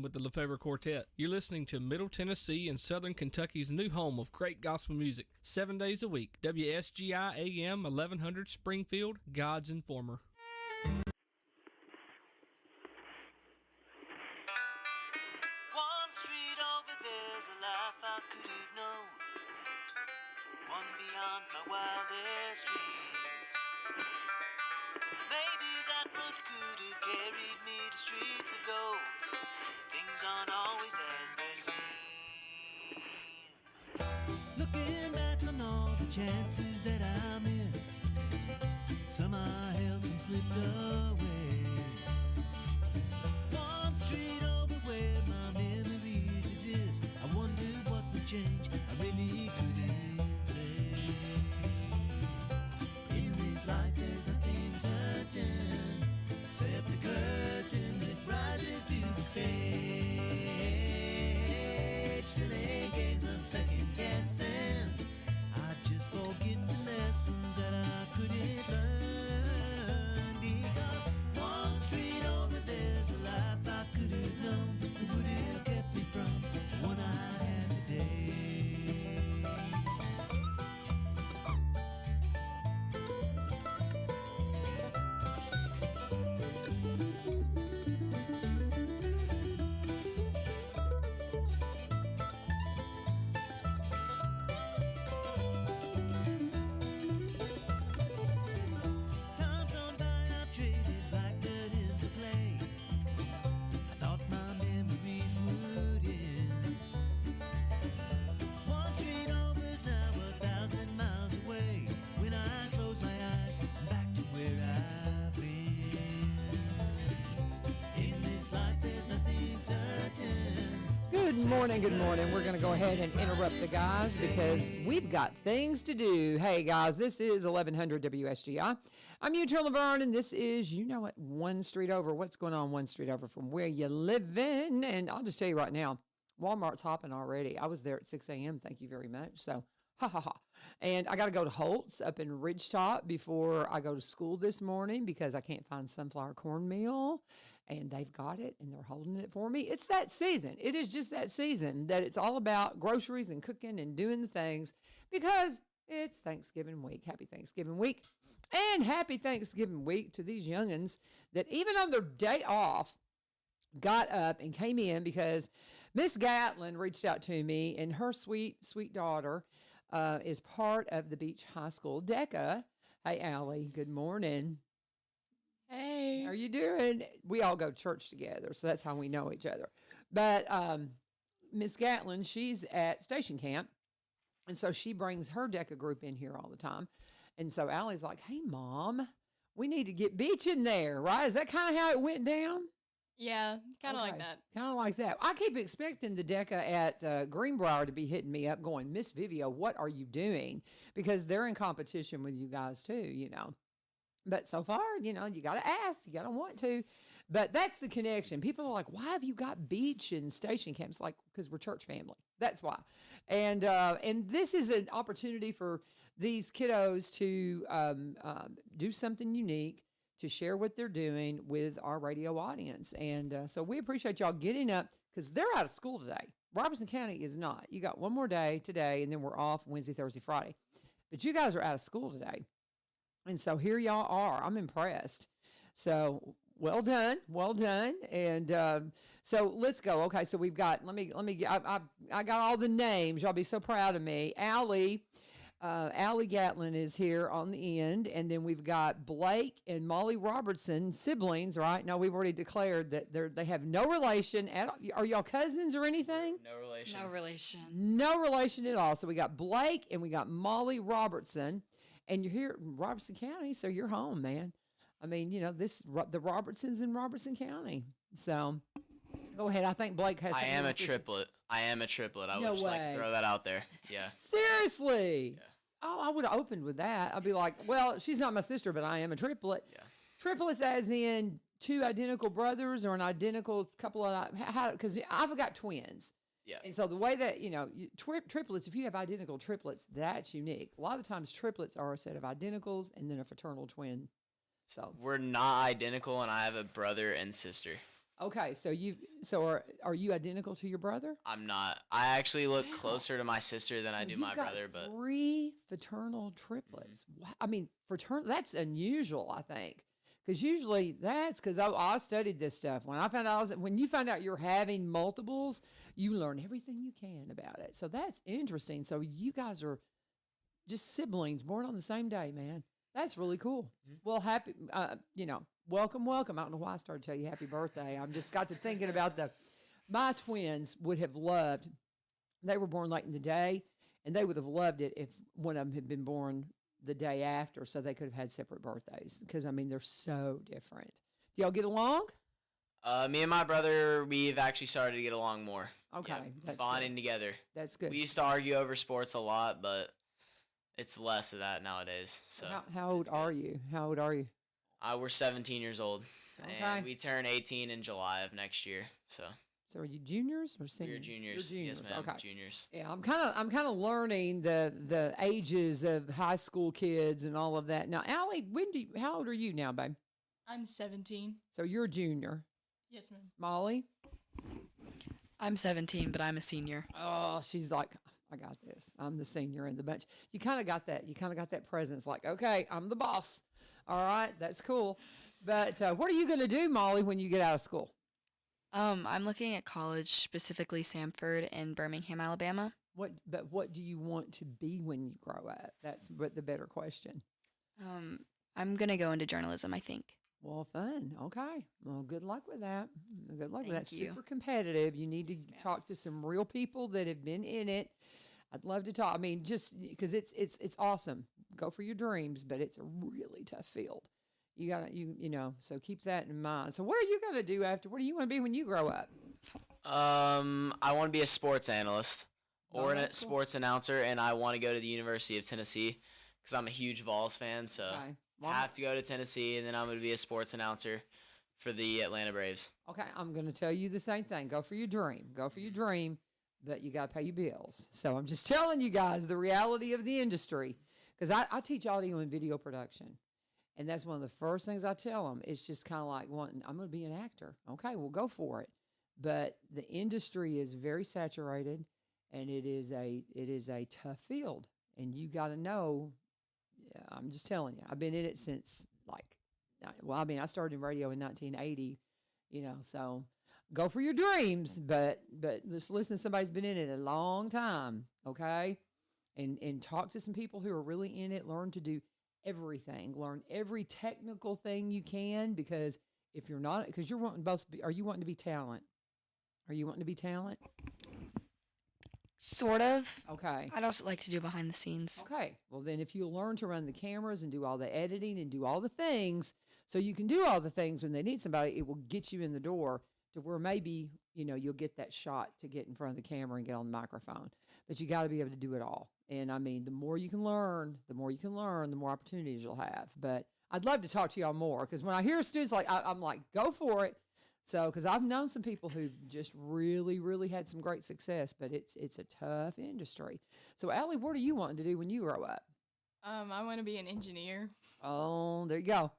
with the LaFavor Quartet. You're listening to Middle Tennessee and Southern Kentucky's new home of great gospel music, 7 days a week. WSGI AM 1100 Springfield, God's Informer. One street over there's a life I could have known, one beyond my wildest dreams. Maybe that road could have carried me to streets of gold. Things aren't always as they seem. Looking back on all the chances that I missed, some I held, some slipped away. One street over where my memories exist, I wondered what would change, I really couldn't say. In this life there's nothing certain, except the curtain that rises to the stage. Silly games of second guessing, I just forget the lessons that I couldn't learn. Because one street over there's a life I could have known that would have kept me from the one I had today. Time gone by, I've traded black dirt into clay. I thought my memories would end. One street over's now 1,000 miles away. When I close my eyes, I'm back to where I've been. In this life, there's nothing certain. Good morning, good morning. We're going to go ahead and interrupt the guys because we've got things to do. Hey, guys, this is 1100 WSGI. I'm LaVern, and this is, you know what, one street over. What's going on one street over from where you living? And I'll just tell you right now, Walmart's hopping already. I was there at 6 a.m. Thank you very much. So, ha, ha, ha. And I got to go to Holt's up in Ridgetop before I go to school this morning because I can't find sunflower cornmeal. And they've got it, and they're holding it for me. It's that season. It is just that season that it's all about groceries and cooking and doing the things because it's Thanksgiving week. Happy Thanksgiving week. And happy Thanksgiving week to these youngins that even on their day off got up and came in because Miss Gatlin reached out to me, and her sweet, sweet daughter is part of the Beech High School DECA. Hey, Allie, good morning. Hey. How are you doing? We all go to church together, so that's how we know each other. But Miss Gatlin, she's at station camp, and so she brings her DECA group in here all the time. And so Allie's like, hey, Mom, we need to get Beech in there, right? Is that kind of how it went down? Yeah, kind of like that. Kind of like that. I keep expecting the DECA at Greenbrier to be hitting me up going, Miss Vivio, what are you doing? Because they're in competition with you guys too, you know. But so far, you know, you got to ask, you got to want to. But that's the connection. People are like, why have you got Beech and station camps? Like, because we're church family. That's why. And this is an opportunity for these kiddos to do something unique, to share what they're doing with our radio audience. And so we appreciate y'all getting up because they're out of school today. Robertson County is not. You got one more day today, and then we're off Wednesday, Thursday, Friday. But you guys are out of school today. And so here y'all are. I'm impressed. So well done. Well done. And so let's go. Okay. So we've got, I got all the names. Y'all be so proud of me. Allie Gatlin is here on the end. And then we've got Blake and Molly Robertson, siblings, right? Now we've already declared that they have no relation at all. Are y'all cousins or anything? No relation. No relation. No relation at all. So we got Blake and we got Molly Robertson. And you're here in Robertson County, so you're home, man. I mean, you know, the Robertsons in Robertson County. So go ahead. I think Blake has something. I am a triplet. I would No just way. like throw that out there. Yeah. Seriously? Yeah. Oh, I would have opened with that. I'd be like, well, she's not my sister, but I am a triplet. Yeah. Triplets as in two identical brothers or an identical couple of, because I've got twins. Yeah. And so the way that, you know, triplets, if you have identical triplets, that's unique. A lot of times triplets are a set of identicals and then a fraternal twin. So We're not identical, and I have a brother and sister. Okay, so are you identical to your brother? I'm not. I actually look closer to my sister than I So do you've my got brother, but 3 fraternal triplets. Wow. I mean, fraternal, that's unusual, I think. Because usually that's because I studied this stuff. When I found out, when you find out you're having multiples, you learn everything you can about it. So that's interesting. So you guys are just siblings born on the same day, man. That's really cool. Well, happy, welcome, welcome. I don't know why I started to tell you happy birthday. I just got to thinking about my twins would have loved, they were born late in the day, and they would have loved it if one of them had been born the day after so they could have had separate birthdays because, I mean, they're so different. Do y'all get along? me and my brother, we've actually started to get along more. Okay, Yeah, that's bonding good. together. That's good. We used to argue over sports a lot, but it's less of that nowadays. So How old are you? How old are you? we're 17 years old, Okay. and we turn 18 in July of next year. So So are you juniors or we're seniors? juniors. You're juniors. Yes, ma'am. Okay. Juniors. Yeah, I'm kind of learning the ages of high school kids and all of that. Now, Allie, how old are you now, babe? I'm 17. So you're a junior. Yes, ma'am. Molly? I'm 17, but I'm a senior. Oh, she's like, I got this. I'm the senior in the bunch. You kind of got that. You kind of got that presence. Like, okay, I'm the boss. All right, that's cool. But what are you going to do, Molly, when you get out of school? I'm looking at college, specifically Samford in Birmingham, Alabama. What do you want to be when you grow up? That's the better question. I'm gonna go into journalism, I think. Well, fun. Okay. Well, good luck with that. Good luck with that. Thank you. Super competitive. You need to talk to some real people that have been in it. I'd love to talk. I mean, just because it's awesome. Go for your dreams, but it's a really tough field. You gotta so keep that in mind. So what are you gonna do after? What do you want to be when you grow up? I want to be a sports analyst or a that's cool. sports announcer, and I want to go to the University of Tennessee because I'm a huge Vols fan. So Okay. I have to go to Tennessee, and then I'm going to be a sports announcer for the Atlanta Braves. Okay, I'm going to tell you the same thing. Go for your dream. Go for your dream, but you got to pay your bills. So I'm just telling you guys the reality of the industry because I teach audio and video production. And that's one of the first things I tell them. It's just kind of like I'm going to be an actor. Okay, well, go for it. But the industry is very saturated, and it is a tough field. And you got to know, I'm just telling you, I've been in it since I started in radio in 1980, so go for your dreams, but just listen to somebody who's been in it a long time, okay? And talk to some people who are really in it, learn to do everything, learn every technical thing you can, because if you're not, because you're wanting are you wanting to be talent? Are you wanting to be talent? Sort of. Okay. I'd also like to do behind the scenes. Okay. Well, then if you learn to run the cameras and do all the editing and do all the things, so you can do all the things when they need somebody, it will get you in the door to where maybe, you'll get that shot to get in front of the camera and get on the microphone. But you got to be able to do it all. And I mean, the more you can learn, the more opportunities you'll have. But I'd love to talk to y'all more because when I hear students I'm like, go for it. So, because I've known some people who've just really, really had some great success, but it's a tough industry. So, Allie, what are you wanting to do when you grow up? I want to be an engineer. Oh, there you go.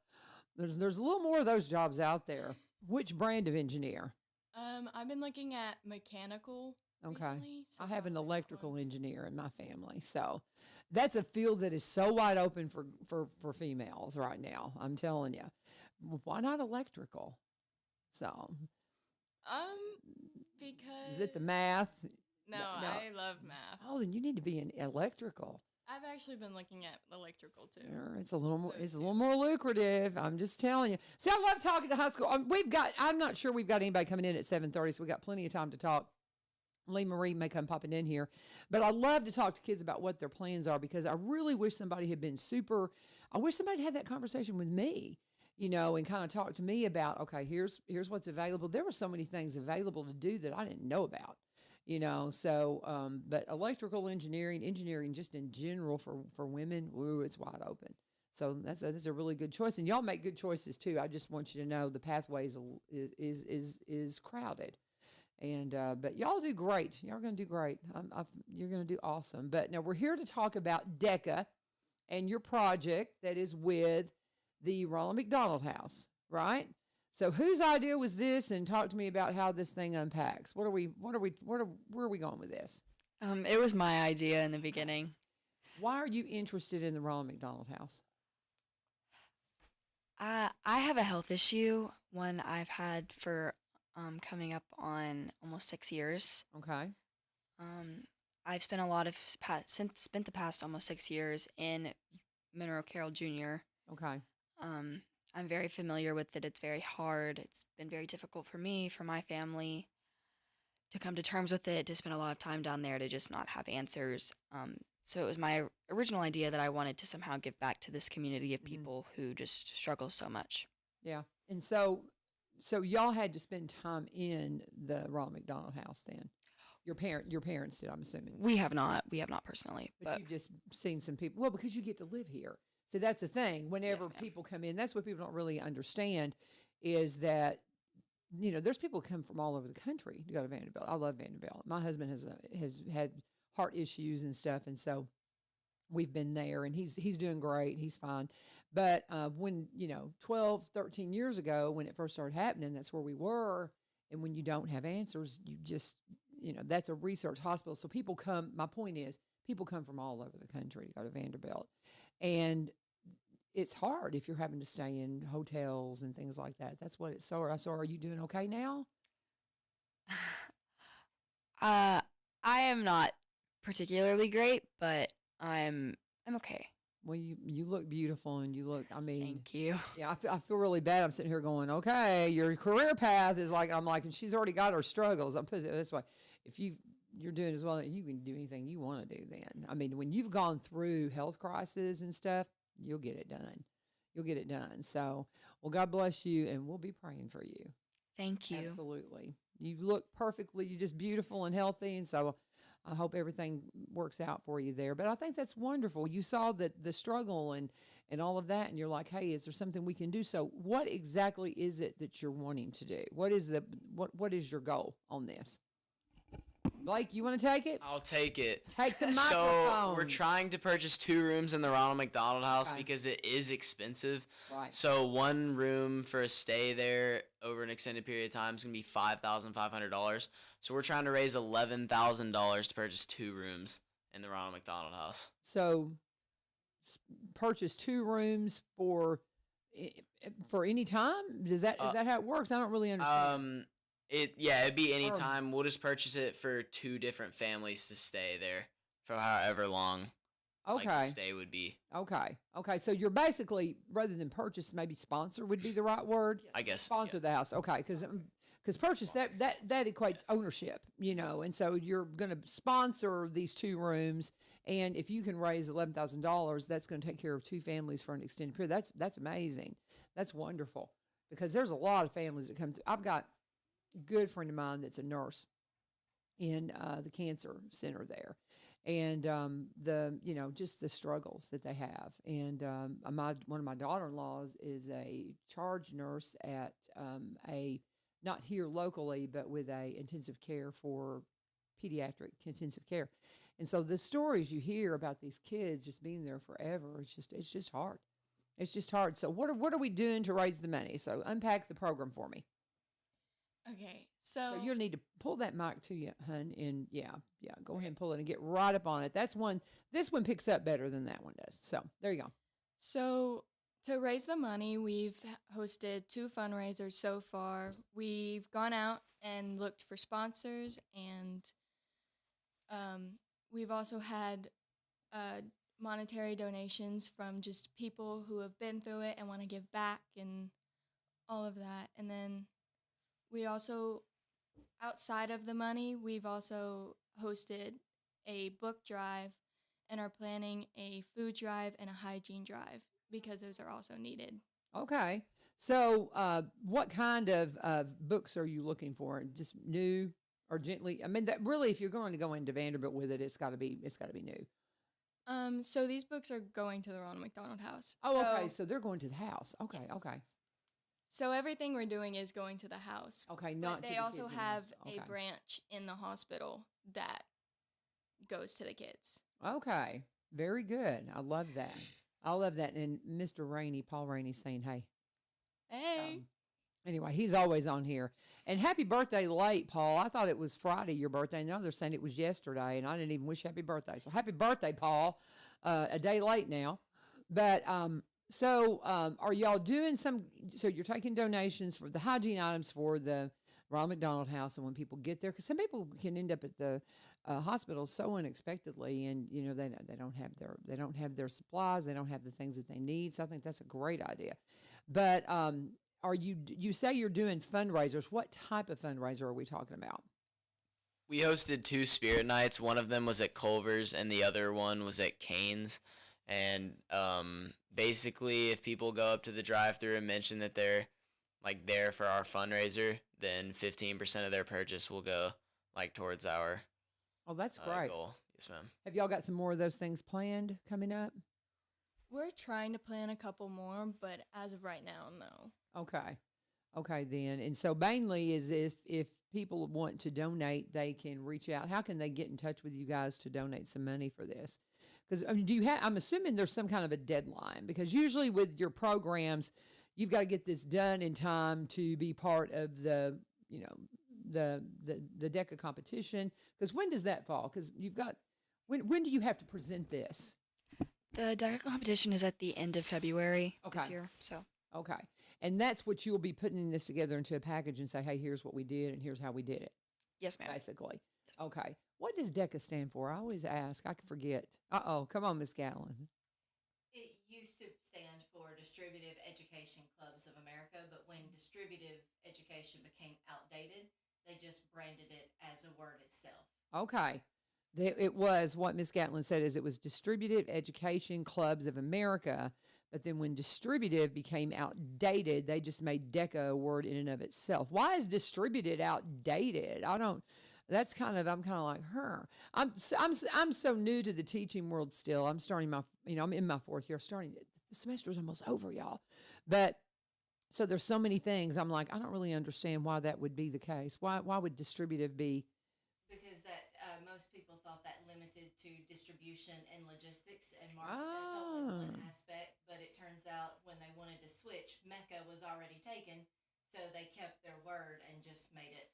There's a little more of those jobs out there. Which brand of engineer? I've been looking at mechanical. Okay. Recently, so I have an probably that electrical one. engineer in my family. So that's a field that is so wide open for females right now. I'm telling you. Why not electrical? So Because is it the math? No, No. I love math. Oh, then you need to be in electrical. I've actually been looking at electrical too. It's a little more. So It's a little more lucrative. I'm just telling you. See, I love talking to high school. I'm not sure we've got anybody coming in at 7:30, so we got plenty of time to talk. Lee Marie may come popping in here, but I love to talk to kids about what their plans are because I really wish somebody had been super. I wish somebody had that conversation with me, and kind of talk to me about, okay, here's what's available. There were so many things available to do that I didn't know about. So, but electrical engineering just in general for women, it's wide open. So that's a really good choice. And y'all make good choices too. I just want you to know the pathways is crowded. And, but y'all do great. Y'all are going to do great. You're going to do awesome. But now we're here to talk about DECA and your project that is with the Ronald McDonald House, right? So whose idea was this? And talk to me about how this thing unpacks. Where are we going with this? It was my idea in the beginning. Why are you interested in the Ronald McDonald House? I have a health issue, one I've had for coming up on almost 6 years. Okay. I've spent spent the past almost 6 years in Monroe Carroll Jr. Okay. I'm very familiar with it. It's very hard. It's been very difficult for me, for my family, to come to terms with it, to spend a lot of time down there, to just not have answers. So it was my original idea that I wanted to somehow give back to this community of people who just struggle so much. Yeah. And so y'all had to spend time in the Ronald McDonald House then. Your parents did, I'm assuming. We have not personally, But you've just seen some people. Well, because you get to live here. So that's the thing. Whenever Yes, ma'am. people come in, that's what people don't really understand is that, there's people who come from all over the country to go to Vanderbilt. I love Vanderbilt. My husband has had heart issues and stuff. And so we've been there and he's doing great. He's fine. But when, 12, 13 years ago, when it first started happening, that's where we were. And when you don't have answers, you just, that's a research hospital. So people come, my point is, people come from all over the country to go to Vanderbilt. And it's hard if you're having to stay in hotels and things like that. That's what it's so. So are you doing okay now? I am not particularly great, but I'm okay. Well, you look beautiful and you look, Thank you. yeah, I feel really bad. I'm sitting here going, okay, your career path is like, I'm like, and she's already got her struggles. I'm putting it this way. If you're doing as well, you can do anything you want to do then. I mean, when you've gone through health crisis and stuff, you'll get it done. You'll get it done. So, well, God bless you, and we'll be praying for you. Thank you. Absolutely. You look perfectly. You're just beautiful and healthy, and so I hope everything works out for you there. But I think that's wonderful. You saw the struggle and all of that, and you're like, hey, is there something we can do? So what exactly is it that you're wanting to do? What is your goal on this? Blake, you want to take it? I'll take it. Take the So microphone. we're trying to purchase 2 rooms in the Ronald McDonald House Okay. because it is expensive. Right. So 1 room for a stay there over an extended period of time is going to be $5,500. So we're trying to raise $11,000 to purchase 2 rooms in the Ronald McDonald House. So purchase 2 rooms for any time? Is that how it works? I don't really understand. It'd be any time. We'll just purchase it for 2 different families to stay there for however long. Like the Okay. stay would be. Okay. So you're basically, rather than purchase, maybe sponsor would be the right word. I guess. Sponsor the house. Okay. Because purchase that equates ownership, and so you're going to sponsor these 2 rooms, and if you can raise $11,000, that's going to take care of 2 families for an extended period. That's amazing. That's wonderful, because there's a lot of families that come to. I've got a good friend of mine that's a nurse in the cancer center there, and just the struggles that they have. And one of my daughter-in-laws is a charge nurse at a, not here locally, but with a intensive care for pediatric intensive care. And so the stories you hear about these kids just being there forever, it's just hard. It's just hard. So what are we doing to raise the money? So unpack the program for me. Okay, So so you'll need to pull that mic to you, hun, and yeah, go ahead and pull it and get right up on it. This one picks up better than that one does. So there you go. So to raise the money, we've hosted 2 fundraisers so far. We've gone out and looked for sponsors, and we've also had monetary donations from just people who have been through it and want to give back and all of that. And then we also, outside of the money, we've also hosted a book drive and are planning a food drive and a hygiene drive because those are also needed. Okay. So what kind of books are you looking for? Just new or gently? I mean, that really, if you're going to go into Vanderbilt with it, it's got to be new. So these books are going to the Ronald McDonald House. Oh, So- okay. So they're going to the house. Okay. Yes. Okay. So everything we're doing is going to the house. Okay. But Not to they the also kids in the have house. Okay. a branch in the hospital that goes to the kids. Okay. Very good. I love that. And Mr. Rainey, Paul Rainey, saying, hey. Hey. Anyway, he's always on here. And happy birthday late, Paul. I thought it was Friday, your birthday. Now they're saying it was yesterday, and I didn't even wish happy birthday. So happy birthday, Paul. A day late now. But are y'all doing so you're taking donations for the hygiene items for the Ronald McDonald House, and when people get there, because some people can end up at the hospital so unexpectedly, and they don't have their supplies, they don't have the things that they need. So I think that's a great idea. But you say you're doing fundraisers? What type of fundraiser are we talking about? We hosted 2 spirit nights. One of them was at Culver's, and the other one was at Cane's. And basically, if people go up to the drive-thru and mention that they're like there for our fundraiser, then 15% of their purchase will go like towards our that's great. goal. Yes, ma'am. Have y'all got some more of those things planned coming up? We're trying to plan a couple more, but as of right now, no. Okay then. And so mainly is if people want to donate, they can reach out. How can they get in touch with you guys to donate some money for this? Because I'm assuming there's some kind of a deadline, because usually with your programs, you've got to get this done in time to be part of the DECA competition. Because when does that fall? Because when do you have to present this? The DECA competition is at the end of February this Okay. year. So Okay. And that's what you'll be putting this together into a package and say, hey, here's what we did and here's how we did it, yes, ma'am. basically. Okay. What does DECA stand for? I always ask. I can forget. Come on, Miss Gallon. It used to stand for Distributive Education Clubs of America, but when distributive education became outdated, they just branded it as a word itself. Okay. It was what Miss Gatlin said is it was Distributive Education Clubs of America, but then when distributive became outdated, they just made DECA a word in and of itself. Why is distributed outdated? I'm kind of like her. I'm so new to the teaching world still. I'm starting I'm in my 4th year. The semester's almost over, y'all. But so there's so many things. I'm like, I don't really understand why that would be the case. Why would distributive be? Because most people thought that limited to distribution and logistics and marketing. That's only one aspect, but it turns out when they wanted to switch, Mecca was already taken, so they kept their word and just made it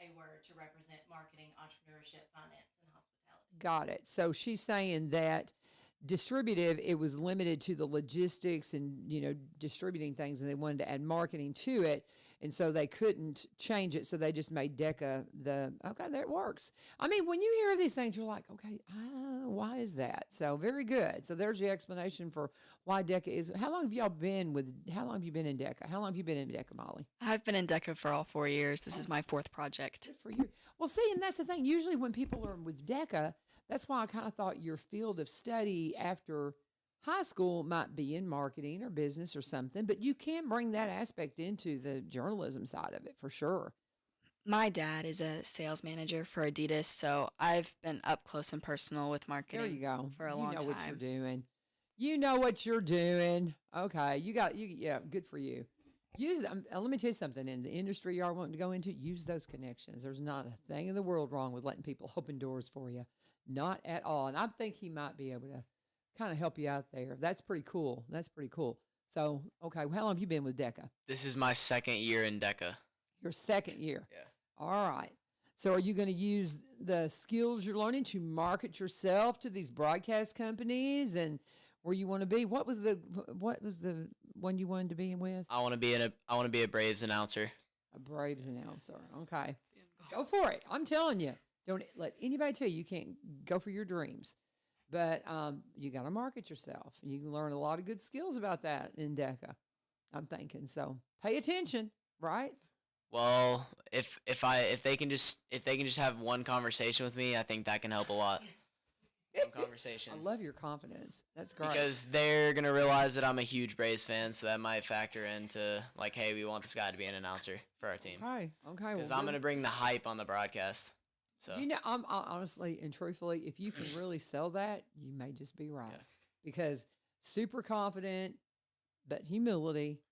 a word to represent marketing, entrepreneurship, finance, and hospitality. Got it. So she's saying that distributive, it was limited to the logistics and, distributing things, and they wanted to add marketing to it. And so they couldn't change it. So they just made DECA okay, that works. I mean, when you hear these things, you're like, okay, why is that? So very good. So there's the explanation for why DECA is. How long have you been in DECA? How long have you been in DECA, Molly? I've been in DECA for all 4 years. This is my 4th project. Good for you. Well, see, and that's the thing. Usually when people are with DECA, that's why I kind of thought your field of study after high school might be in marketing or business or something, but you can bring that aspect into the journalism side of it for sure. My dad is a sales manager for Adidas, so I've been up close and personal with marketing. There you go. For a long time. You know what you're doing. You know what you're doing. Okay. Yeah, good for you. Let me tell you something. In the industry you are wanting to go into, use those connections. There's not a thing in the world wrong with letting people open doors for you. Not at all. And I think he might be able to kind of help you out there. That's pretty cool. So, okay, how long have you been with DECA? This is my 2nd year in DECA. Your 2nd year. Yeah. All right. So are you going to use the skills you're learning to market yourself to these broadcast companies and where you want to be? What was the one you wanted to be with? I want to be a Braves announcer. A Braves announcer. Okay. Go for it. I'm telling you. Don't let anybody tell you can't go for your dreams. But you got to market yourself. You can learn a lot of good skills about that in DECA, I'm thinking. So pay attention, right? Well, if they can just have one conversation with me, I think that can help a lot. One conversation. I love your confidence. That's great. Because they're gonna realize that I'm a huge Braves fan, so that might factor into like, hey, we want this guy to be an announcer for our team. Okay. Because I'm gonna bring the hype on the broadcast. So I'm honestly and truthfully, if you can really sell that, you may just be right. Yeah. Because super confident, but humility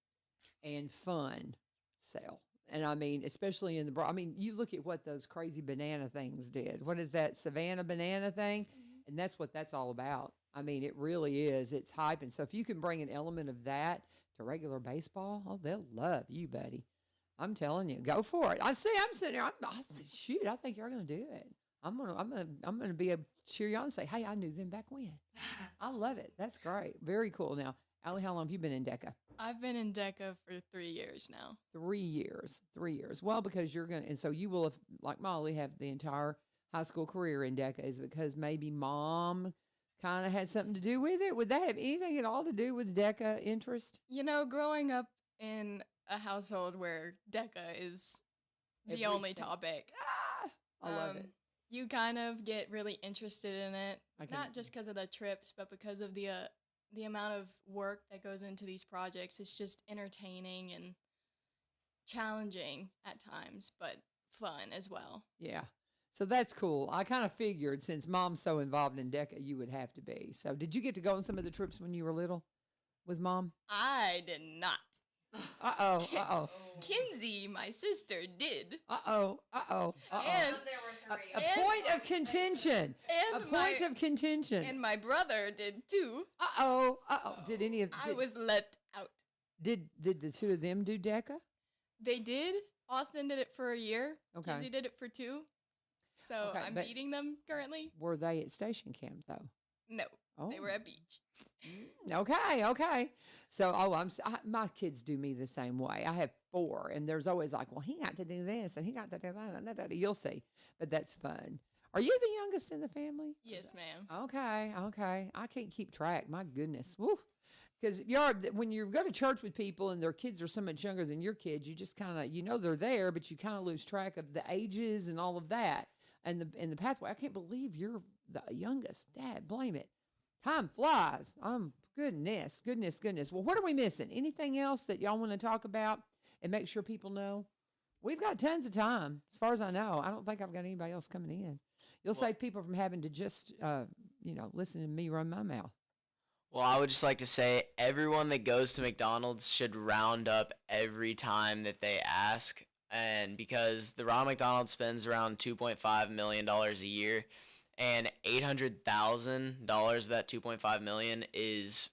and fun sell. And I mean, especially in you look at what those crazy banana things did. What is that Savannah banana thing? And that's what that's all about. I mean, it really is. It's hype. And so if you can bring an element of that to regular baseball, they'll love you, buddy. I'm telling you, go for it. I'm sitting there. Shoot, I think you're gonna do it. I'm gonna be able to cheer you on and say, hey, I knew them back when. I love it. That's great. Very cool. Now, Allie, how long have you been in DECA? I've been in DECA for 3 years now. 3 years. 3 years. Well, because you're gonna, and so you will have, like Molly, have the entire high school career in DECA. Is it because maybe mom kind of had something to do with it? Would that have anything at all to do with DECA interest? You know, growing up in a household where DECA is the only Everything. topic, I love it. you kind of get really interested in it. I can- Not just because of the trips, but because of the amount of work that goes into these projects. It's just entertaining and challenging at times, but fun as well. Yeah. So that's cool. I kind of figured since mom's so involved in DECA, you would have to be. So did you get to go on some of the trips when you were little with mom? I did not. Uh-oh. Uh-oh. Kinsey, my sister, did. Uh-oh. Uh-oh. Uh-oh. And There were three. A point of contention. A And point my- of contention. And my brother did too. Uh-oh. Uh-oh. Did any of I was left out. did the two of them do DECA? They did. Austin did it for a year. Okay. Kinsey did it for 2. So Okay, I'm but- beating them currently. Were they at station camp though? No, Oh. they were at Beech. Okay. So, my kids do me the same way. I have 4, and there's always like, well, he got to do this, and he got to do that. You'll see, but that's fun. Are you the youngest in the family? Yes, ma'am. Okay. I can't keep track. My goodness. Woo. Because when you go to church with people and their kids are so much younger than your kids, you just kind of, they're there, but you kind of lose track of the ages and all of that and the pathway. I can't believe you're the youngest. Dad, blame it. Time flies. Goodness. Well, what are we missing? Anything else that y'all want to talk about and make sure people know? We've got tons of time. As far as I know, I don't think I've got anybody else coming in. You'll save people from having to just, listen to me run my mouth. Well, I would just like to say everyone that goes to McDonald's should round up every time that they ask. And because the Ronald McDonald spends around $2.5 million a year, and $800,000 of that $2.5 million is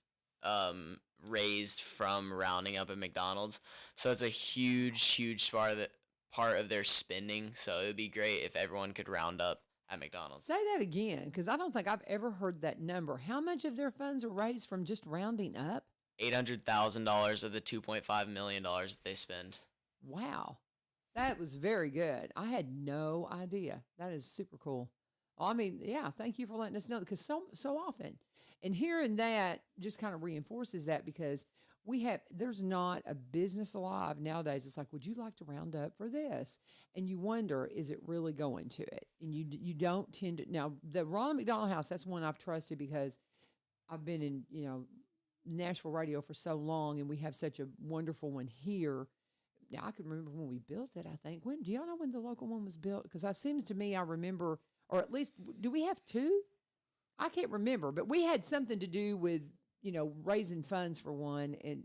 raised from rounding up at McDonald's. So it's a huge part of their spending. So it would be great if everyone could round up at McDonald's. Say that again, because I don't think I've ever heard that number. How much of their funds are raised from just rounding up? $800,000 of the $2.5 million that they spend. Wow. That was very good. I had no idea. That is super cool. I mean, yeah, thank you for letting us know, because so often, and hearing that just kind of reinforces that, because there's not a business alive nowadays. It's like, would you like to round up for this? And you wonder, is it really going to it? And you don't tend to. Now, the Ronald McDonald House, that's one I've trusted because I've been in, Nashville radio for so long, and we have such a wonderful one here. Now, I can remember when we built it, I think. Do y'all know when the local one was built? Because it seems to me I remember, or at least, do we have 2? I can't remember, but we had something to do with, raising funds for one and,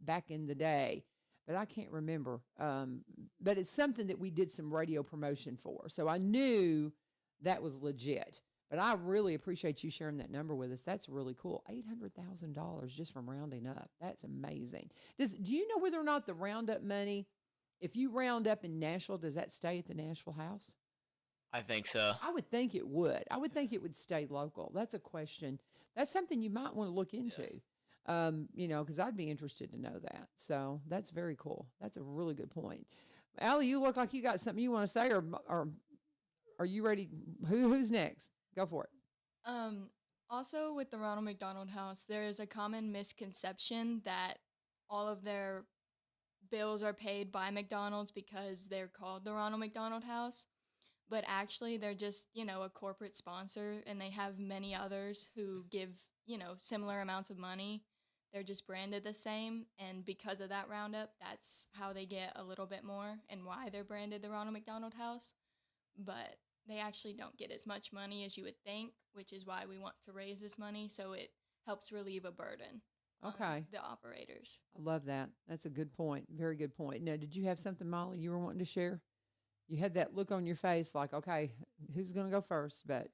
back in the day, but I can't remember. But it's something that we did some radio promotion for. So I knew that was legit, but I really appreciate you sharing that number with us. That's really cool. $800,000 just from rounding up. That's amazing. Do you know whether or not the roundup money, if you round up in Nashville, does that stay at the Nashville house? I think so. I would think it would. I would think it would stay local. That's a question. That's something you might want to look into, because I'd be interested to know that. So that's very cool. That's a really good point. Allie, you look like you got something you want to say, or are you ready? Who's next? Go for it. Also, with the Ronald McDonald House, there is a common misconception that all of their bills are paid by McDonald's because they're called the Ronald McDonald House. But actually, they're just, a corporate sponsor, and they have many others who give, similar amounts of money. They're just branded the same, and because of that roundup, that's how they get a little bit more and why they're branded the Ronald McDonald House. But they actually don't get as much money as you would think, which is why we want to raise this money, so it helps relieve a burden on the operators. I love that. That's a good point. Very good point. Now, did you have something, Molly, you were wanting to share? You had that look on your face like, okay, who's going to go first? But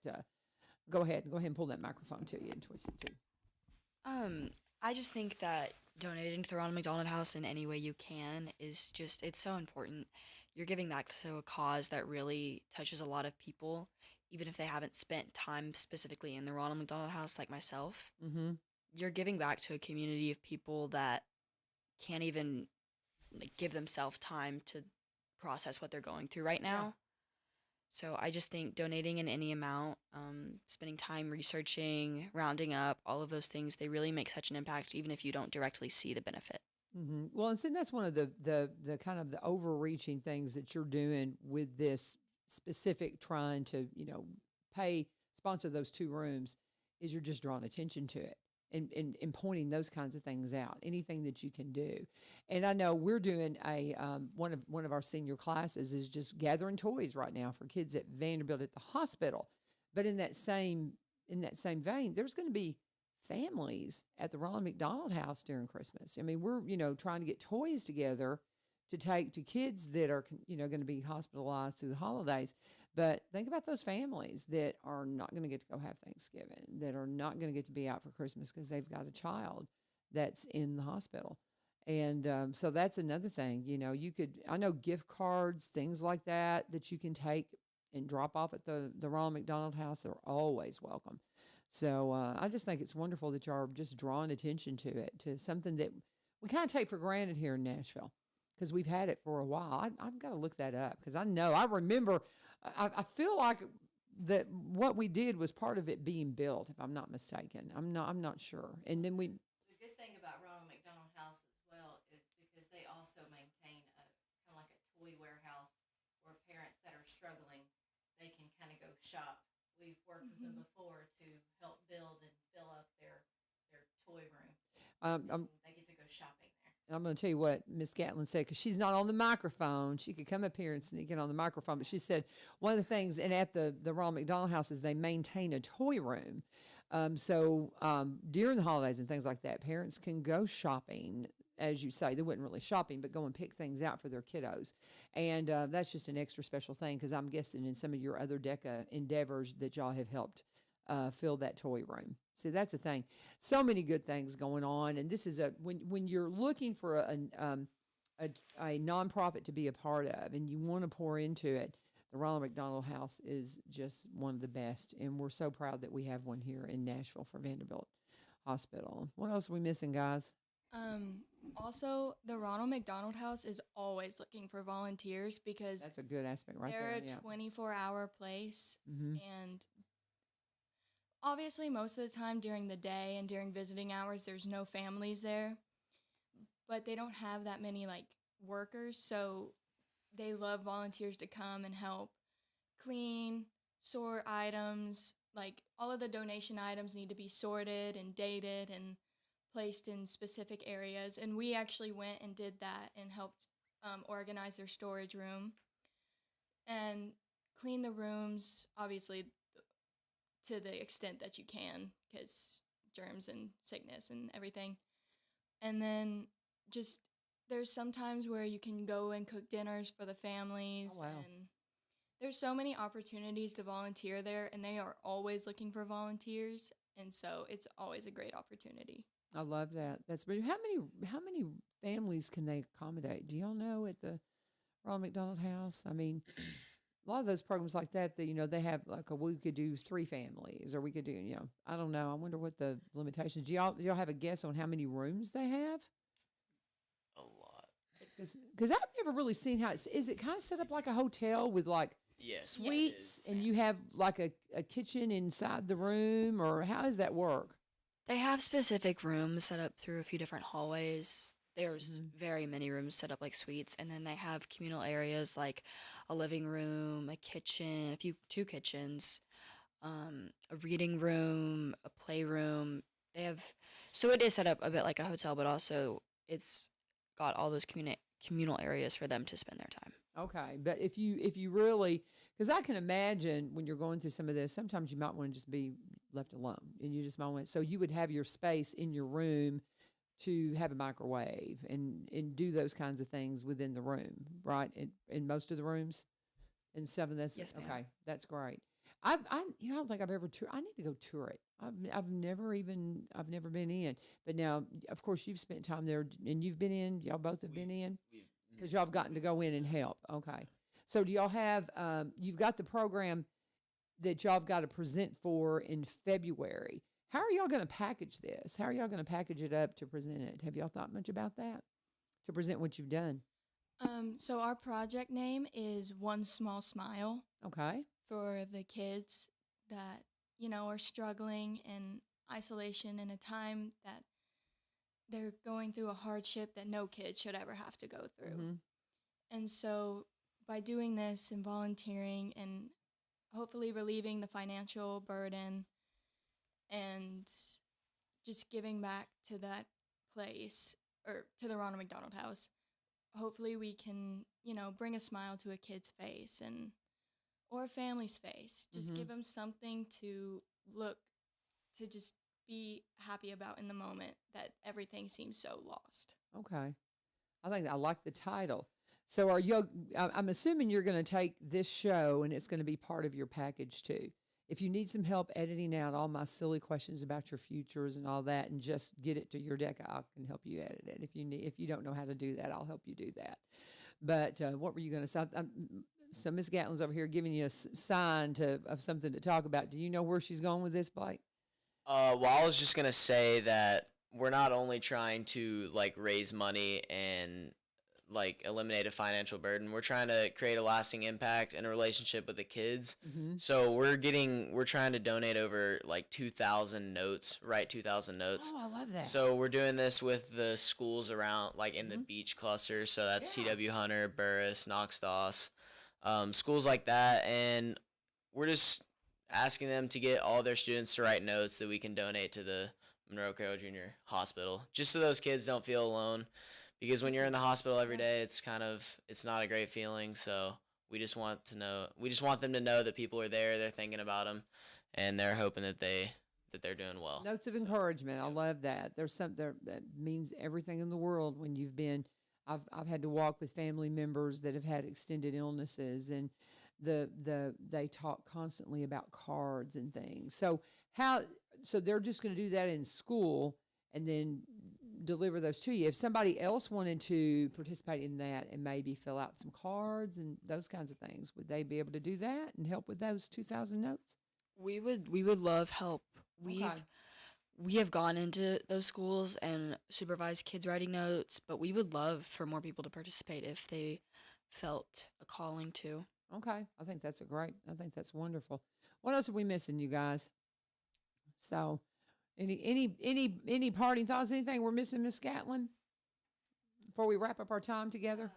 go ahead and pull that microphone to you and twist it too. I just think that Donating to the Ronald McDonald House in any way you can is just, it's so important. You're giving back to a cause that really touches a lot of people, even if they haven't spent time specifically in the Ronald McDonald House like myself. Mm-hmm. You're giving back to a community of people that can't even like give themselves time to process what they're going through right now. So I just think donating in any amount, spending time researching, rounding up, all of those things, they really make such an impact, even if you don't directly see the benefit. Mm-hmm. Well, and see, that's one of the kind of the overreaching things that you're doing with this specific trying to, sponsor those 2 rooms is you're just drawing attention to it and pointing those kinds of things out, anything that you can do. And I know we're doing one of our senior classes is just gathering toys right now for kids at Vanderbilt at the hospital. But in that same vein, there's going to be families at the Ronald McDonald House during Christmas. I mean, we're, trying to get toys together to take to kids that are, going to be hospitalized through the holidays. But think about those families that are not going to get to go have Thanksgiving, that are not going to get to be out for Christmas because they've got a child that's in the hospital. And so that's another thing, I know gift cards, things like that you can take and drop off at the Ronald McDonald House are always welcome. So I just think it's wonderful that y'all are just drawing attention to it, to something that we kind of take for granted here in Nashville because we've had it for a while. I've got to look that up because I remember, I feel like that what we did was part of it being built, if I'm not mistaken. I'm not sure. And then The good thing about Ronald McDonald House as well is because they also maintain a kind of like a toy warehouse where parents that are struggling, they can kind of go shop. We've worked with them before to help build and fill up their toy room. They get to go shopping there. I'm going to tell you what Miss Gatlin said, because she's not on the microphone. She could come up here and sneak in on the microphone, but she said one of the things, and at the Ronald McDonald House, is they maintain a toy room. So during the holidays and things like that, parents can go shopping, as you say. They wouldn't really shopping, but go and pick things out for their kiddos. And that's just an extra special thing, because I'm guessing in some of your other DECA endeavors that y'all have helped fill that toy room. See, that's the thing. So many good things going on, and this is when you're looking for a nonprofit to be a part of, and you want to pour into it. The Ronald McDonald House is just one of the best, and we're so proud that we have one here in Nashville for Vanderbilt Hospital. What else are we missing, guys? Also, the Ronald McDonald House is always looking for volunteers because That's a good aspect right they're there. a 24-hour place, Mm-hmm. and obviously most of the time during the day and during visiting hours, there's no families there, but they don't have that many workers, so they love volunteers to come and help clean, sort items. All of the donation items need to be sorted and dated and placed in specific areas, and we actually went and did that and helped organize their storage room and clean the rooms, obviously to the extent that you can, because germs and sickness and everything. And then just there's some times where you can go and cook dinners for the families. Oh, wow. And there's so many opportunities to volunteer there, and they are always looking for volunteers, and so it's always a great opportunity. I love that. That's brilliant. How many families can they accommodate? Do y'all know at the Ronald McDonald House? I mean, a lot of those programs like that, they have we could do 3 families, or we could do, I don't know. I wonder what the limitations. Do y'all have a guess on how many rooms they have? A lot. Because I've never really seen how is it kind of set up like a hotel with Yes. suites, it is. and you have a kitchen inside the room, or how does that work? They have specific rooms set up through a few different hallways. There's very many rooms set up like suites, and then they have communal areas like a living room, a kitchen, 2 kitchens, a reading room, a playroom. So it is set up a bit like a hotel, but also it's got all those communal areas for them to spend their time. Okay, but if you really, because I can imagine when you're going through some of this, sometimes you might want to just be left alone, and you just might want. So you would have your space in your room to have a microwave and do those kinds of things within the room, right? In most of the rooms, and some of this. Yes, ma'am. Okay, that's great. I don't think I've ever toured. I need to go tour it. I've never been in. But now, of course, you've spent time there, and you've been in. Y'all both have been in because y'all have gotten to go in and help. Okay. So do y'all have? You've got the program that y'all have got to present for in February. How are y'all going to package this? How are y'all going to package it up to present it? Have y'all thought much about that to present what you've done? So our project name is One Small Smile Okay. for the kids that, you know, are struggling in isolation in a time that they're going through a hardship that no kid should ever have to go through. Mhm. And so by doing this and volunteering and hopefully relieving the financial burden and just giving back to that place or to the Ronald McDonald House, hopefully we can, you know, bring a smile to a kid's face and or a family's face. Just give them something to look to just be happy about in the moment that everything seems so lost. Okay. I like the title. So I'm assuming you're going to take this show and it's going to be part of your package too. If you need some help editing out all my silly questions about your futures and all that and just get it to your DECA, I can help you edit it. If you don't know how to do that, I'll help you do that. But what were you going to say? So Miss Gatlin's over here giving you a sign of something to talk about. Do you know where she's going with this, Blake? Well, I was just gonna say that we're not only trying to like raise money and like eliminate a financial burden. We're trying to create a lasting impact and a relationship with the kids. So we're trying to donate over like 2,000 notes, write 2,000 notes. Oh, I love that. So we're doing this with the schools around, like in the Beech cluster. So that's C.W. Hunter, Burris, Knox Doss, schools like that. And we're just asking them to get all their students to write notes that we can donate to the Monroe Carroll Jr. Hospital, just so those kids don't feel alone. Because when you're in the hospital every day, it's not a great feeling. So we just want them to know that people are there, they're thinking about them, and they're hoping that they're doing well. Notes of encouragement. I love that. There's something there that means everything in the world when you've been. I've had to walk with family members that have had extended illnesses, and they talk constantly about cards and things. So they're just going to do that in school and then deliver those to you. If somebody else wanted to participate in that and maybe fill out some cards and those kinds of things, would they be able to do that and help with those 2,000 notes? We would love help. We have gone into those schools and supervised kids writing notes, but we would love for more people to participate if they felt a calling to. Okay. I think that's wonderful. What else are we missing, you guys? So any parting thoughts, anything we're missing, Miss Gatlin, before we wrap up our time together?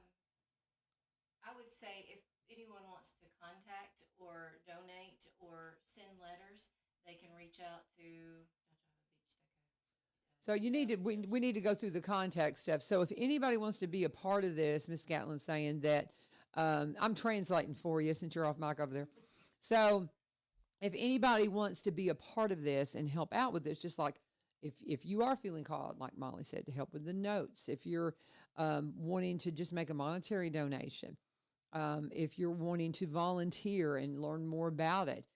I would say if anyone wants to contact or donate or send letters, they can reach out to. So we need to go through the contact stuff. So if anybody wants to be a part of this, Miss Gatlin's saying that I'm translating for you since you're off mic over there. So if anybody wants to be a part of this and help out with this, just like if you are feeling called, like Molly said, to help with the notes, if you're wanting to just make a monetary donation, if you're wanting to volunteer and learn more about it,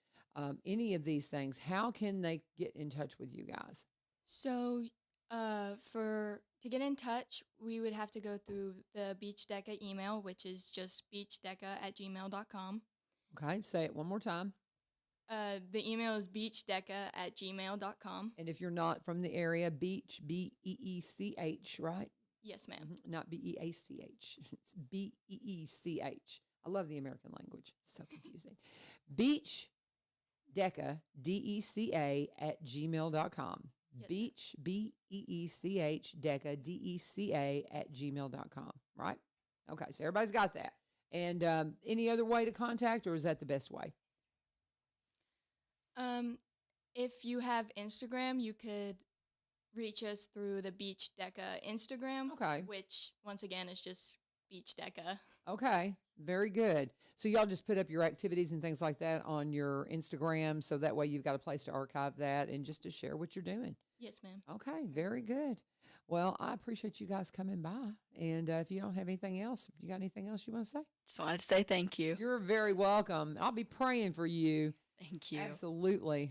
any of these things, how can they get in touch with you guys? So to get in touch, we would have to go through the Beech DECA email, which is just beechdeca@gmail.com. Okay, say it one more time. The email is beechdeca@gmail.com. And if you're not from the area, Beech, Beech, right? Yes, ma'am. Not Beach. It's Beech. I love the American language. It's so confusing. Beech DECA, DECA @gmail.com. Yes, Beech, BEECH, DECA, DECA @gmail.com. Right? Okay, so everybody's got that. And any other way to contact, or is that the best way? If you have Instagram, you could reach us through the Beech DECA Instagram. Okay. Which, once again, is just Beech DECA. Okay, very good. So y'all just put up your activities and things like that on your Instagram, so that way you've got a place to archive that and just to share what you're doing. Yes, ma'am. Okay, very good. Well, I appreciate you guys coming by. And if you don't have anything else, you got anything else you want to say? Just wanted to say thank you. You're very welcome. I'll be praying for you. Thank you. Absolutely. And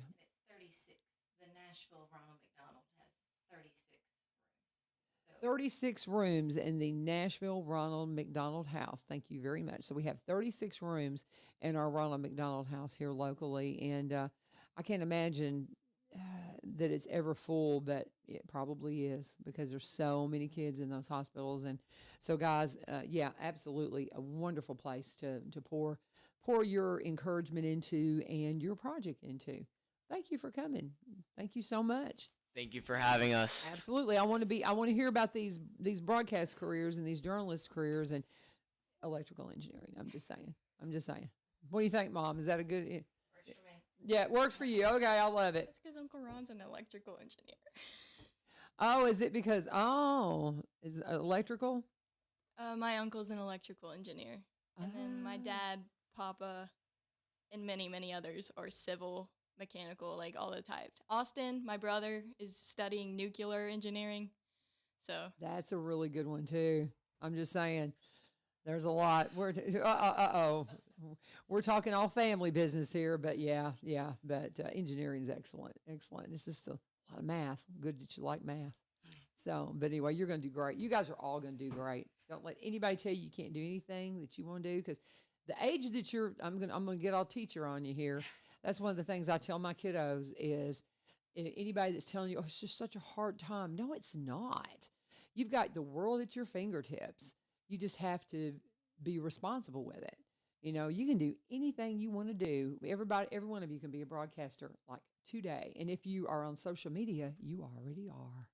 it's 36. The Nashville Ronald McDonald has 36 rooms. So 36 rooms in the Nashville Ronald McDonald House. Thank you very much. So we have 36 rooms in our Ronald McDonald House here locally. And I can't imagine that it's ever full, but it probably is because there's so many kids in those hospitals. And so, guys, yeah, absolutely a wonderful place to pour your encouragement into and your project into. Thank you for coming. Thank you so much. Thank you for having us. Absolutely. I want to hear about these broadcast careers and these journalist careers and electrical engineering. I'm just saying. What do you think, Mom? Is that a good? works for me. Yeah, it works for you. Okay, I love it. That's because Uncle Ron's an electrical engineer. Oh, is it because is it electrical? My uncle's an electrical engineer. And then my Ah. dad, Papa, and many, many others are civil, mechanical, like all the types. Austin, my brother, is studying nuclear engineering. So That's a really good one too. I'm just saying. There's a lot. We're talking all family business here, but yeah. But engineering is excellent. It's just a lot of math. Good that you like math. So, but anyway, you're going to do great. You guys are all going to do great. Don't let anybody tell you can't do anything that you want to do, because the age that I'm going to get all teacher on you here. That's one of the things I tell my kiddos is anybody that's telling you, oh, it's just such a hard time. No, it's not. You've got the world at your fingertips. You just have to be responsible with it. You know, you can do anything you want to do. Every one of you can be a broadcaster like today. And if you are on social media, you already are.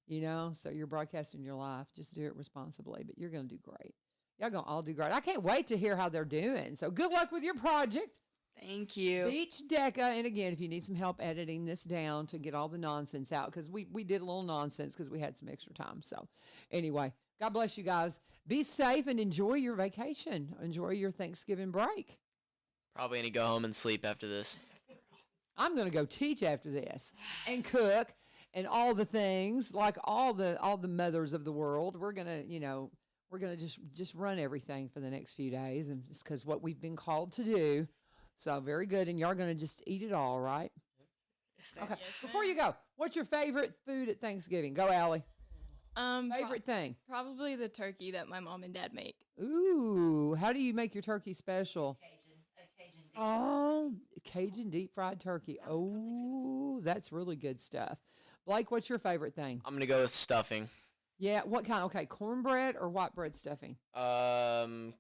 You know, so you're broadcasting your life. Just do it responsibly, but you're going to do great. Y'all going to all do great. I can't wait to hear how they're doing. So good luck with your project. Thank you. Beech, DECA. And again, if you need some help editing this down to get all the nonsense out, because we did a little nonsense because we had some extra time. So anyway, God bless you guys. Be safe and enjoy your vacation. Enjoy your Thanksgiving break. Probably gonna go home and sleep after this. I'm going to go teach after this and cook and all the things, like all the mothers of the world. We're going to just run everything for the next few days, and it's because what we've been called to do. So very good. And y'all going to just eat it all, right? Yes, ma'am. Okay. Yes, Before ma'am. you go, what's your favorite food at Thanksgiving? Go, Allie. Favorite thing? Probably the turkey that my mom and dad make. Ooh, how do you make your turkey special? Cajun dish. Oh, Cajun deep fried turkey. Oh, that's really good stuff. Blake, what's your favorite thing? I'm gonna go with stuffing. Yeah, what kind? Okay, cornbread or white bread stuffing?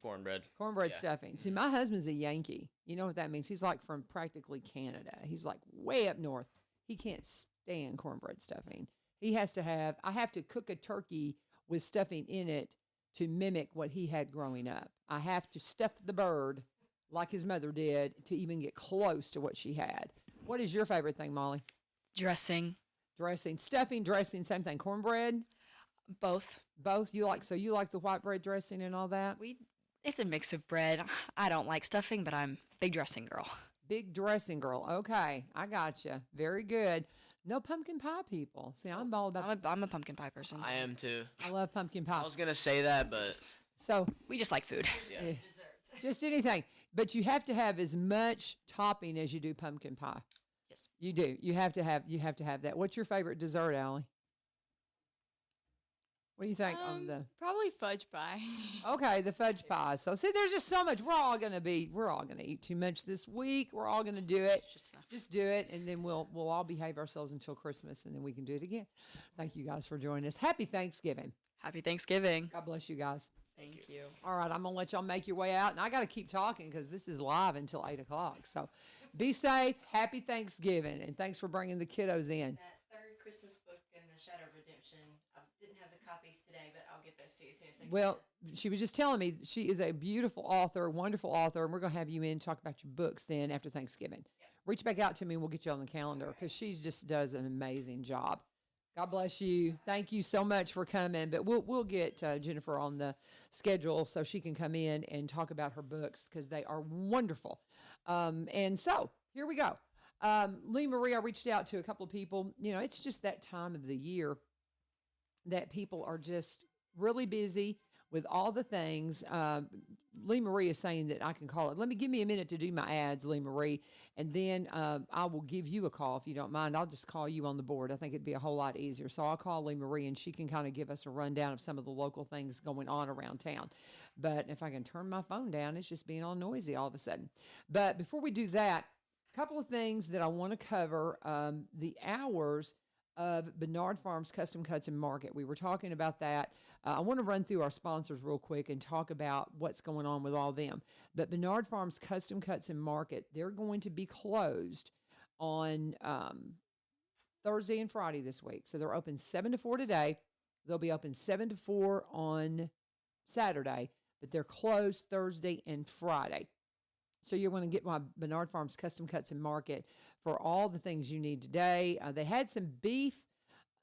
Cornbread. Cornbread Yeah. stuffing. See, my husband's a Yankee. You know what that means? He's like from practically Canada. He's like way up north. He can't stand cornbread stuffing. I have to cook a turkey with stuffing in it to mimic what he had growing up. I have to stuff the bird like his mother did to even get close to what she had. What is your favorite thing, Molly? Dressing. Dressing, stuffing, dressing, same thing. Cornbread, Both. both. You like the white bread dressing and all that? It's a mix of bread. I don't like stuffing, but I'm a big dressing girl. Big dressing girl. Okay, I gotcha. Very good. No pumpkin pie people. See, I'm all about. I'm a pumpkin pie person. I am too. I love pumpkin I pie. was gonna say that, but So We just like food. yeah. just anything, but you have to have as much topping as you do pumpkin pie. Yes. You do. You have to have that. What's your favorite dessert, Allie? What do you think on the? Probably fudge pie. Okay, the fudge pie. So see, there's just so much. We're all gonna eat too much this week. We're all gonna do it. It's just enough. Just do it, and then we'll all behave ourselves until Christmas, and then we can do it again. Thank you guys for joining us. Happy Thanksgiving. Happy Thanksgiving. God bless you guys. Thank you. All right, I'm gonna let y'all make your way out, and I got to keep talking because this is live until 8:00. So, be safe. Happy Thanksgiving, and thanks for bringing the kiddos in. That third Christmas book and the Shadow of Redemption. I didn't have the copies today, but I'll get those to you as soon as they Well, she was just telling me she is a beautiful author, wonderful author, and we're gonna have you in to talk about your books then after Thanksgiving. Reach back out to me, and we'll get you on the calendar because she just does an amazing job. God bless you. Thank you so much for coming. But we'll get Jennifer on the schedule so she can come in and talk about her books because they are wonderful. And so here we go. Lee Marie, I reached out to a couple of people. You know, it's just that time of the year that people are just really busy with all the things. Lee Marie is saying that I can call it. Give me a minute to do my ads, Lee Marie, and then I will give you a call if you don't mind. I'll just call you on the board. I think it'd be a whole lot easier. So I'll call Lee Marie, and she can kind of give us a rundown of some of the local things going on around town. But if I can turn my phone down, it's just being all noisy all of a sudden. But before we do that, a couple of things that I want to cover. The hours of Bernard Farms Custom Cuts and Market. We were talking about that. I want to run through our sponsors real quick and talk about what's going on with all them. But Bernard Farms Custom Cuts and Market, they're going to be closed on Thursday and Friday this week. So they're open 7 to 4 today. They'll be open 7 to 4 on Saturday, but they're closed Thursday and Friday. So you're going to get my Bernard Farms Custom Cuts and Market for all the things you need today. They had some beef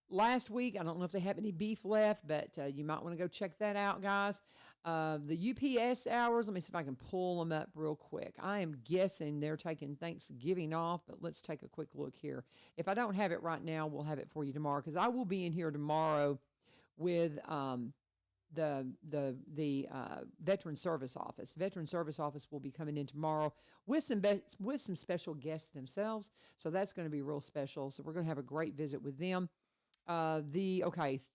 last week. I don't know if they have any beef left, but you might want to go check that out, guys. The UPS hours, let me see if I can pull them up real quick. I am guessing they're taking Thanksgiving off, but let's take a quick look here. If I don't have it right now, we'll have it for you tomorrow, because I will be in here tomorrow with the Veteran Service Office. Veteran Service Office will be coming in tomorrow with some special guests themselves. So that's going to be real special. So we're going to have a great visit with them.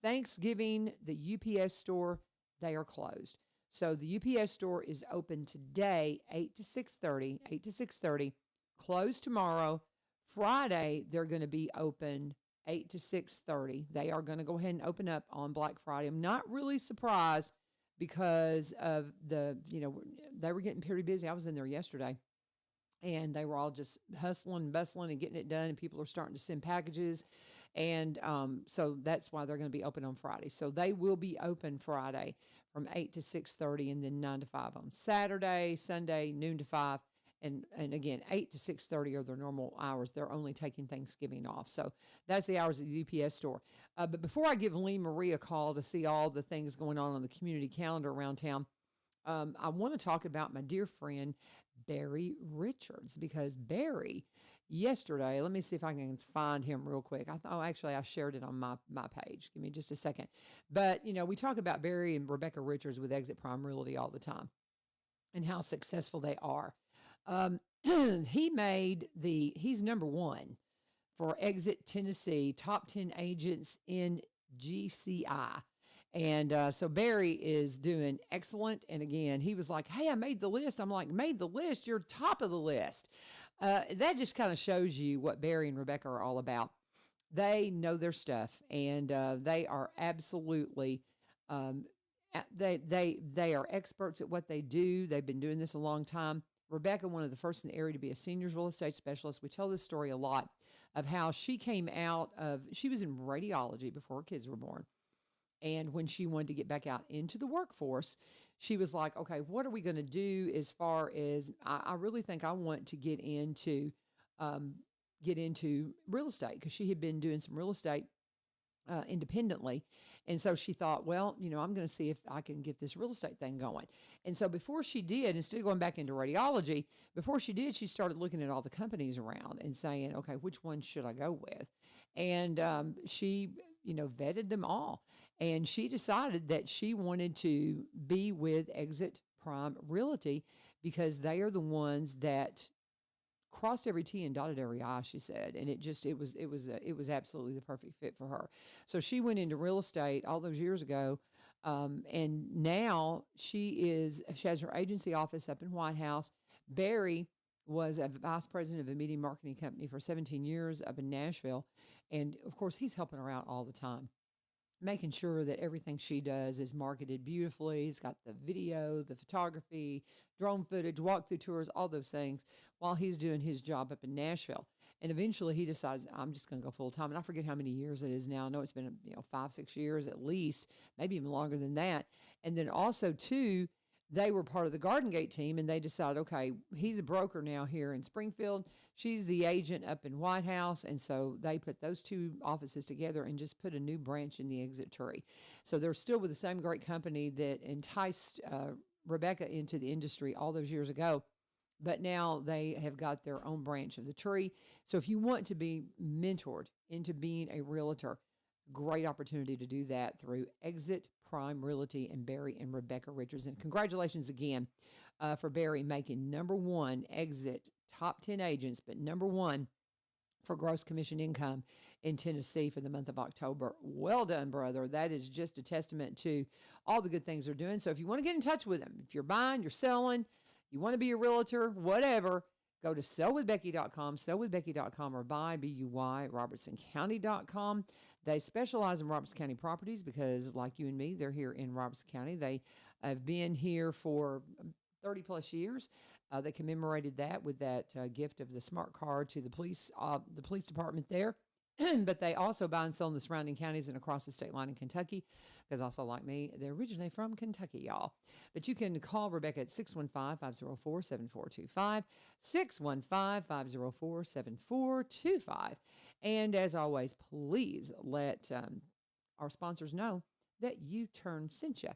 Thanksgiving, the UPS store, they are closed. So the UPS store is open today, 8 to 6:30, closed tomorrow. Friday, they're going to be open 8 to 6:30. They are going to go ahead and open up on Black Friday. I'm not really surprised because of they were getting pretty busy. I was in there yesterday, and they were all just hustling and bustling and getting it done, and people are starting to send packages. And so that's why they're going to be open on Friday. So they will be open Friday from 8 to 6:30, and then 9 to 5 on Saturday, Sunday, noon to 5. And again, 8 to 6:30 are their normal hours. They're only taking Thanksgiving off. So that's the hours at the UPS store. But before I give Lee Marie a call to see all the things going on the community calendar around town, I want to talk about my dear friend, Barry Richards, because Barry, yesterday, let me see if I can find him real quick. I shared it on my page. Give me just a second. But, we talk about Barry and Rebecca Richards with Exit Prime Realty all the time and how successful they are. He's number one for Exit Tennessee, top 10 agents in GCI. And so Barry is doing excellent. And again, he was like, hey, I made the list. I'm like, made the list? You're top of the list. That just kind of shows you what Barry and Rebecca are all about. They know their stuff, and they are absolutely they are experts at what they do. They've been doing this a long time. Rebecca, one of the first in the area to be a seniors real estate specialist. We tell this story a lot of how she came out of, she was in radiology before her kids were born. And when she wanted to get back out into the workforce, she was like, okay, what are we going to do as far as, I really think I want to get into real estate, because she had been doing some real estate independently. And so she thought, well, I'm going to see if I can get this real estate thing going. And so before she did, instead of going back into radiology, before she did, she started looking at all the companies around and saying, okay, which one should I go with? And she, vetted them all. And she decided that she wanted to be with Exit Prime Realty because they are the ones that crossed every T and dotted every I, she said. And it was absolutely the perfect fit for her. So she went into real estate all those years ago. And now she has her agency office up in White House. Barry was a vice president of a media marketing company for 17 years up in Nashville. And of course, he's helping her out all the time, making sure that everything she does is marketed beautifully. He's got the video, the photography, drone footage, walkthrough tours, all those things while he's doing his job up in Nashville. And eventually he decides, I'm just going to go full time. And I forget how many years it is now. I know it's been 5-6 years at least, maybe even longer than that. And then also too, they were part of the Garden Gate team, and they decided, okay, he's a broker now here in Springfield. She's the agent up in White House. And so they put those two offices together and just put a new branch in the Exit tree. So they're still with the same great company that enticed Rebecca into the industry all those years ago. But now they have got their own branch of the tree. So if you want to be mentored into being a realtor, Great opportunity to do that through Exit Prime Realty and Barry and Rebecca Richards. And congratulations again for Barry making number one Exit top 10 agents, but number one for gross commission income in Tennessee for the month of October. Well done, brother. That is just a testament to all the good things they're doing. So if you want to get in touch with them, if you're buying, you're selling, you want to be a realtor, whatever, go to sellwithbecky.com, sellwithbecky.com, or buy, B-U-Y, robertsoncounty.com. They specialize in Robertson County properties because, like you and me, they're here in Robertson County. They have been here for 30 plus years. They commemorated that with that gift of the smart card to the police department there. But they also buy and sell in the surrounding counties and across the state line in Kentucky, because also, like me, they're originally from Kentucky, y'all. But you can call Rebecca at 615-504-7425, 615-504-7425. And as always, please let our sponsors know that U-Turn sent you.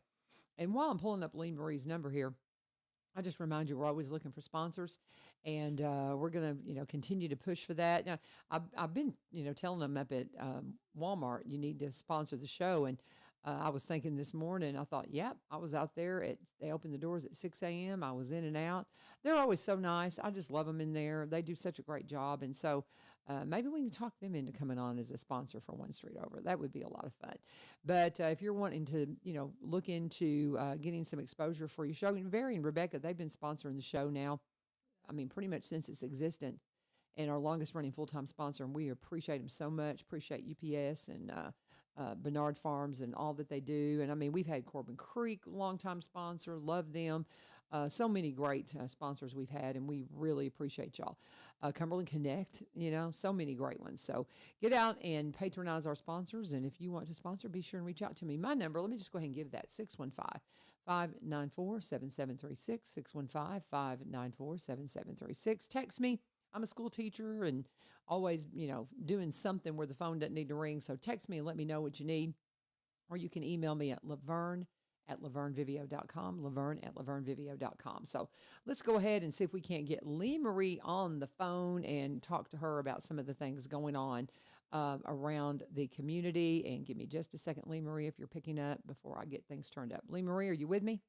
And while I'm pulling up Lee Marie's number here, I just remind you, we're always looking for sponsors, and we're going to, continue to push for that. Now, I've been, telling them up at Walmart, you need to sponsor the show. And I was thinking this morning, I thought, yep, I was out there. They opened the doors at 6 a.m. I was in and out. They're always so nice. I just love them in there. They do such a great job. And so maybe we can talk them into coming on as a sponsor for One Street Over. That would be a lot of fun. But if you're wanting to, look into getting some exposure for your show, Barry and Rebecca, they've been sponsoring the show now, pretty much since its existence, and our longest running full-time sponsor. And we appreciate them so much. Appreciate UPS and Bernard Farms and all that they do. And we've had Corbin Creek, longtime sponsor, love them. So many great sponsors we've had, and we really appreciate y'all. Cumberland Connect, so many great ones. So get out and patronize our sponsors. And if you want to sponsor, be sure and reach out to me. My number, let me just go ahead and give that, 615-594-7736, 615-594-7736. Text me. I'm a school teacher and always, doing something where the phone doesn't need to ring. So text me and let me know what you need. Or you can email me at LaVernvivio.com, LaVern@LaVernvivio.com. So let's go ahead and see if we can't get Lee Marie on the phone and talk to her about some of the things going on around the community. And give me just a second, Lee Marie, if you're picking up before I get things turned up. Lee Marie, are you with me?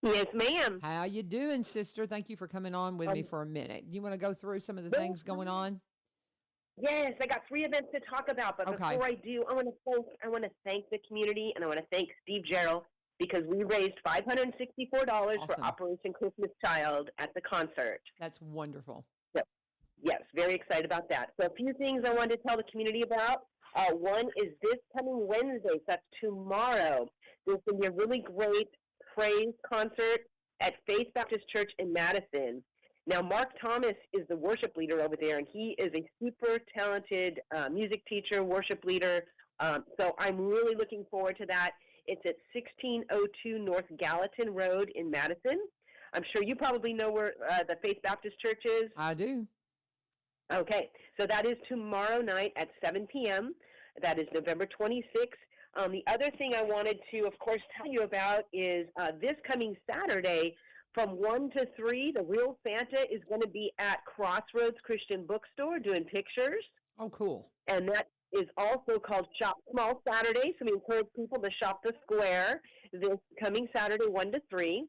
Yes, ma'am. How you doing, sister? Thank you for coming on with me for a minute. You want to go through some of the things going on? Yes, I got 3 events to talk about, but before I do, I want to thank the community, and I want to thank Steve Gerald, because we raised $564 for Operation Christmas Child at the concert. That's wonderful. So, yes, very excited about that. So a few things I wanted to tell the community about. One is this coming Wednesday, so that's tomorrow. There's going to be a really great praise concert at Faith Baptist Church in Madison. Now, Mark Thomas is the worship leader over there, and he is a super talented music teacher, worship leader. So I'm really looking forward to that. It's at 1602 North Gallatin Road in Madison. I'm sure you probably know where the Faith Baptist Church is. I do. Okay, so that is tomorrow night at 7 p.m. That is November 26th. The other thing I wanted to, of course, tell you about is this coming Saturday from 1 to 3, the Real Santa is going to be at Crossroads Christian Bookstore doing pictures. Oh, cool. And that is also called Shop Small Saturday, so we encourage people to shop the square this coming Saturday, 1 to 3.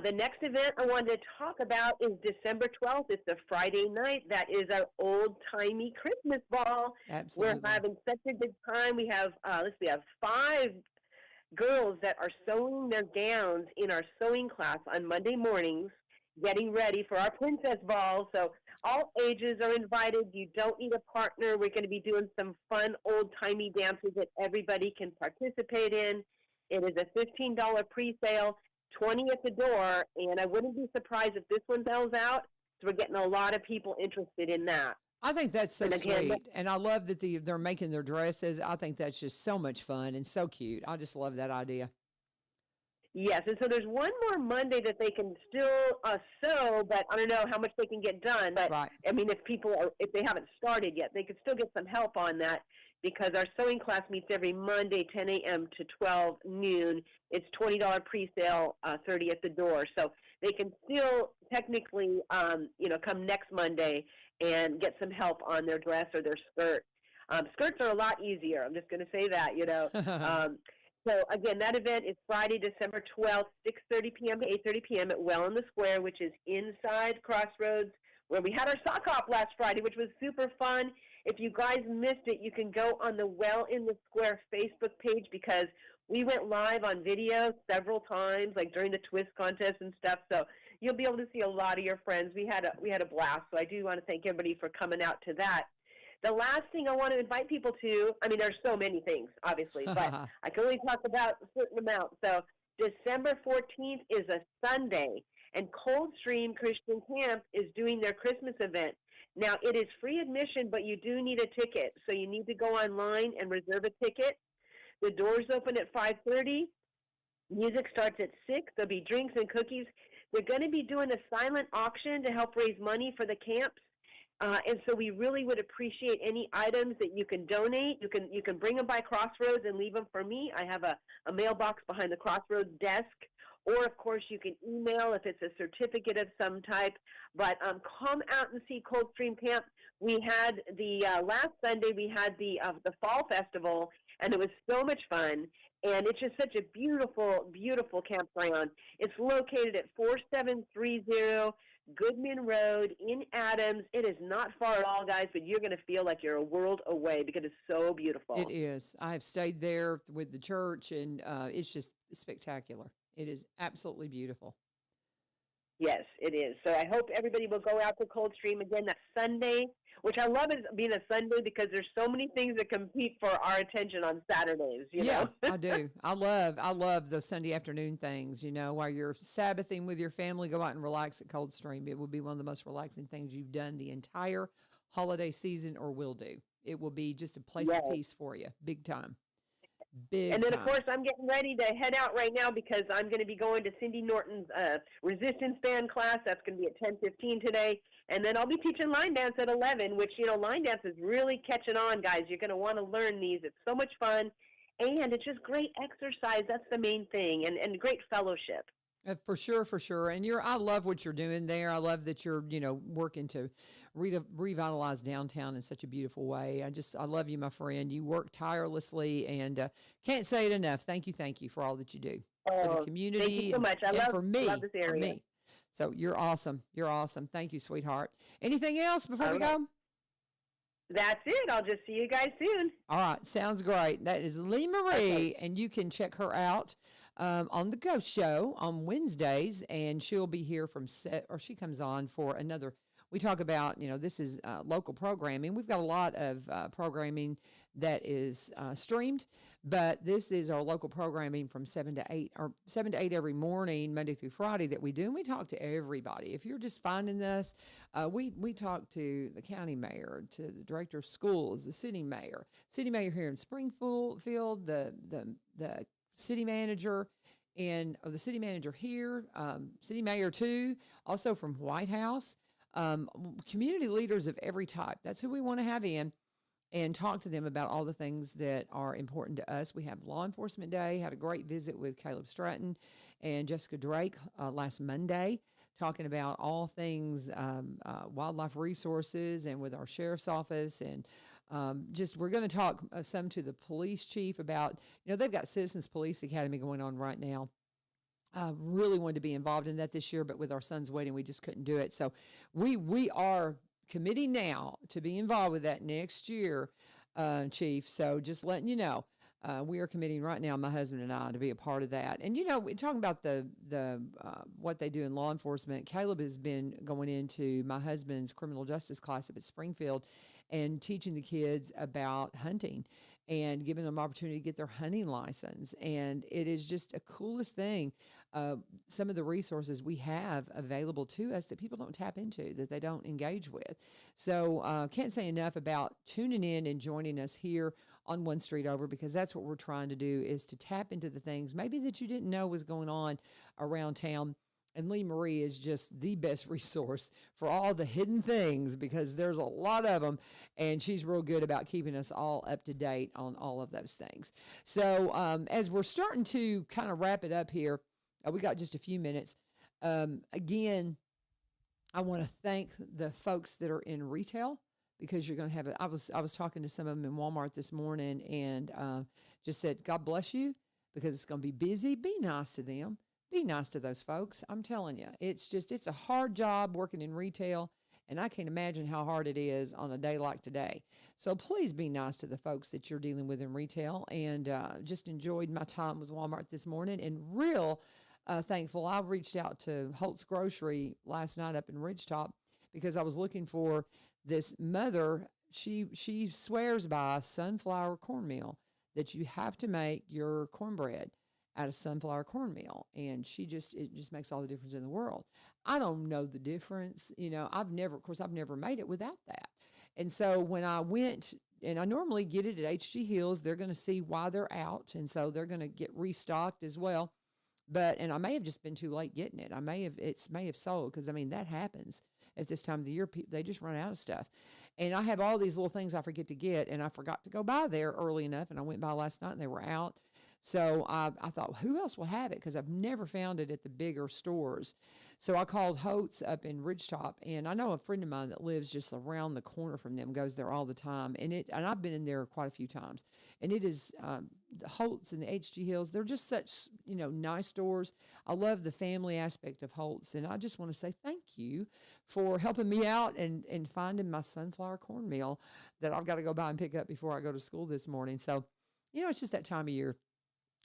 The next event I wanted to talk about is December 12th. It's a Friday night. That is our old-timey Christmas ball. Absolutely. We're having such a good time. We have, we have 5 girls that are sewing their gowns in our sewing class on Monday mornings, getting ready for our princess ball. So all ages are invited. You don't need a partner. We're going to be doing some fun old-timey dances that everybody can participate in. It is a $15 pre-sale, $20 at the door, and I wouldn't be surprised if this one sells out. So we're getting a lot of people interested in that. I think that's so sweet, and I love that they're making their dresses. I think that's just so much fun and so cute. I just love that idea. Yes, and so there's one more Monday that they can still sew, but I don't know how much they can get done. But right. If they haven't started yet, they could still get some help on that, because our sewing class meets every Monday, 10 a.m. to 12 noon. It's $20 pre-sale, $30 at the door. So they can still technically, come next Monday and get some help on their dress or their skirt. Skirts are a lot easier. I'm just going to say that, So, again, that event is Friday, December 12th, 6:30 p.m. to 8:30 p.m. at Well in the Square, which is inside Crossroads, where we had our sock hop last Friday, which was super fun. If you guys missed it, you can go on the Well in the Square Facebook page because we went live on video several times, like during the twist contest and stuff. So you'll be able to see a lot of your friends. We had a blast. So I do want to thank everybody for coming out to that. The last thing I want to invite people to, I mean, there's so many things, obviously, but I can only talk about a certain amount. So December 14th is a Sunday, and Coldstream Christian Camp is doing their Christmas event. Now, it is free admission, but you do need a ticket. So you need to go online and reserve a ticket. The doors open at 5:30. Music starts at 6. There'll be drinks and cookies. They're going to be doing a silent auction to help raise money for the camps. And so we really would appreciate any items that you can donate. You can bring them by Crossroads and leave them for me. I have a mailbox behind the Crossroads desk. Or, of course, you can email if it's a certificate of some type. But come out and see Coldstream Camp. We had last Sunday, we had the Fall Festival, and it was so much fun. And it's just such a beautiful, beautiful campground. It's located at 4730 Goodman Road in Adams. It is not far at all, guys, but you're going to feel like you're a world away because it's so beautiful. It is. I have stayed there with the church, and it's just spectacular. It is absolutely beautiful. Yes, it is. So I hope everybody will go out to Coldstream again that Sunday, which I love it being a Sunday because there's so many things that compete for our attention on Saturdays. You know? I do. I love those Sunday afternoon things. While you're Sabbathing with your family, go out and relax at Coldstream. It will be one of the most relaxing things you've done the entire holiday season or will do. It will be just a place of peace for you, big time. And then, of course, I'm getting ready to head out right now because I'm going to be going to Cindy Norton's resistance band class. That's going to be at 10:15 today. And then I'll be teaching line dance at 11, which, line dance is really catching on, guys. You're going to want to learn these. It's so much fun. And it's just great exercise. That's the main thing. And great fellowship. For sure. And I love what you're doing there. I love that you're, working to revitalize downtown in such a beautiful way. I love you, my friend. You work tirelessly and can't say it enough. Thank you for all that you do for the community. Thank you so much. I love this area. For me. So you're awesome. Thank you, sweetheart. Anything else before we go? That's it. I'll just see you guys soon. All right. Sounds great. That is Lee Marie, and you can check her out on the Ghost Show on Wednesdays, and she'll be here she comes on for another. We talk about, this is local programming. We've got a lot of programming that is streamed, but this is our local programming from 7 to 8, or 7 to 8 every morning, Monday through Friday that we do, and we talk to everybody. If you're just finding us, we talk to the county mayor, to the director of schools, the city mayor here in Springfield, the city manager, and the city manager here, city mayor too, also from White House, community leaders of every type. That's who we want to have in and talk to them about all the things that are important to us. We have Law Enforcement Day, had a great visit with Caleb Stratton and Jessica Drake last Monday, talking about all things wildlife resources and with our sheriff's office. And we're going to talk some to the police chief about, they've got Citizens Police Academy going on right now. Really wanted to be involved in that this year, but with our son's wedding, we just couldn't do it. So we are committing now to be involved with that next year, Chief. So just letting you know, we are committing right now, my husband and I, to be a part of that. And, we're talking about the what they do in law enforcement. Caleb has been going into my husband's criminal justice class up at Springfield and teaching the kids about hunting and giving them opportunity to get their hunting license. And it is just a coolest thing. Some of the resources we have available to us that people don't tap into, that they don't engage with. So can't say enough about tuning in and joining us here on One Street Over, because that's what we're trying to do, is to tap into the things maybe that you didn't know was going on around town. And Lee Marie is just the best resource for all the hidden things, because there's a lot of them, and she's real good about keeping us all up to date on all of those things. So as we're starting to kind of wrap it up here, we got just a few minutes. Again, I want to thank the folks that are in retail, because you're going to have it. I was talking to some of them in Walmart this morning and just said, God bless you, because it's going to be busy. Be nice to them. Be nice to those folks. I'm telling you, it's a hard job working in retail, and I can't imagine how hard it is on a day like today. So please be nice to the folks that you're dealing with in retail, and just enjoyed my time with Walmart this morning, and real thankful. I reached out to Holt's Grocery last night up in Ridgetop because I was looking for this mother. She swears by sunflower cornmeal, that you have to make your cornbread out of sunflower cornmeal, and it just makes all the difference in the world. I don't know the difference, I've never made it without that. And so when I went, and I normally get it at HG Hills, they're going to see why they're out, and so they're going to get restocked as well. And I may have just been too late getting it. It may have sold, because that happens at this time of the year. They just run out of stuff. And I have all these little things I forget to get, and I forgot to go by there early enough, and I went by last night and they were out. So I thought, who else will have it? Because I've never found it at the bigger stores. So I called Holt's up in Ridgetop, and I know a friend of mine that lives just around the corner from them, goes there all the time. And I've been in there quite a few times. And it is the Holt's and the HG Hills. They're just such, nice stores. I love the family aspect of Holt's. And I just want to say thank you for helping me out and finding my sunflower cornmeal that I've got to go buy and pick up before I go to school this morning. So, it's just that time of year.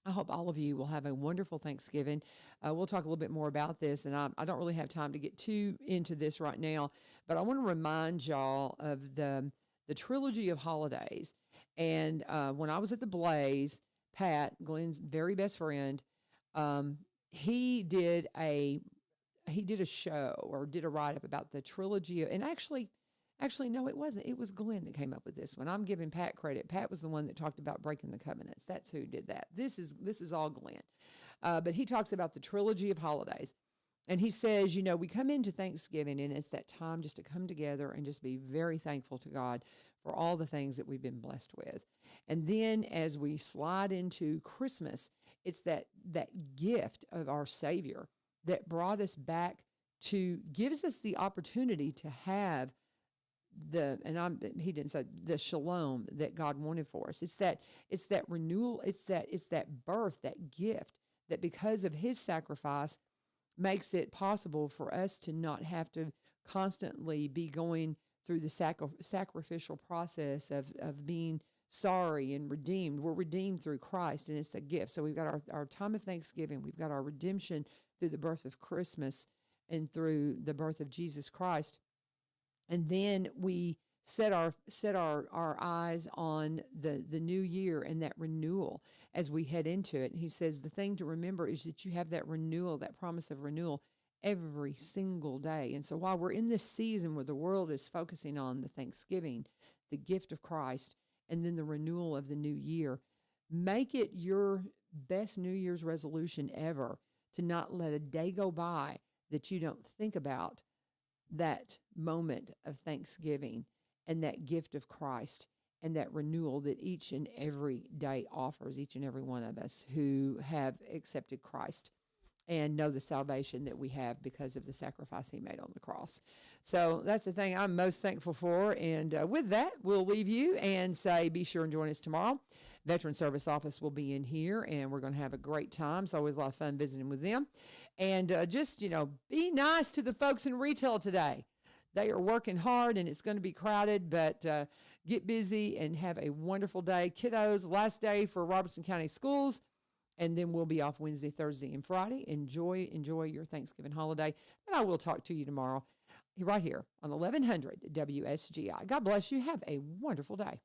I hope all of you will have a wonderful Thanksgiving. We'll talk a little bit more about this, and I don't really have time to get too into this right now, but I want to remind y'all of the trilogy of holidays. And when I was at the Blaze, Pat, Glenn's very best friend, he did a show, or did a write-up about the trilogy. And actually, no, it wasn't. It was Glenn that came up with this one. I'm giving Pat credit. Pat was the one that talked about breaking the covenants. That's who did that. This is all Glenn. But he talks about the trilogy of holidays. And he says, we come into Thanksgiving, and it's that time just to come together and just be very thankful to God for all the things that we've been blessed with. And then as we slide into Christmas, it's that gift of our Savior that brought us back gives us the opportunity to have he didn't say the shalom that God wanted for us. It's that renewal. It's that birth, that gift that because of his sacrifice makes it possible for us to not have to constantly be going through the sacrificial process of being sorry and redeemed. We're redeemed through Christ, and it's a gift. So we've got our time of Thanksgiving. We've got our redemption through the birth of Christmas and through the birth of Jesus Christ. And then we set our eyes on the new year and that renewal as we head into it. And he says the thing to remember is that you have that renewal, that promise of renewal every single day. And so while we're in this season where the world is focusing on the Thanksgiving, the gift of Christ, and then the renewal of the new year, make it your best New Year's resolution ever to not let a day go by that you don't think about that moment of Thanksgiving and that gift of Christ and that renewal that each and every day offers each and every one of us who have accepted Christ and know the salvation that we have because of the sacrifice he made on the cross. So that's the thing I'm most thankful for. And with that, we'll leave you and say be sure and join us tomorrow. Veteran Service Office will be in here, and we're going to have a great time. It's always a lot of fun visiting with them. And just, be nice to the folks in retail today. They are working hard, and it's going to be crowded, but get busy and have a wonderful day. Kiddos, last day for Robertson County Schools, and then we'll be off Wednesday, Thursday, and Friday. Enjoy your Thanksgiving holiday, and I will talk to you tomorrow right here on 1100 WSGI. God bless you. Have a wonderful day.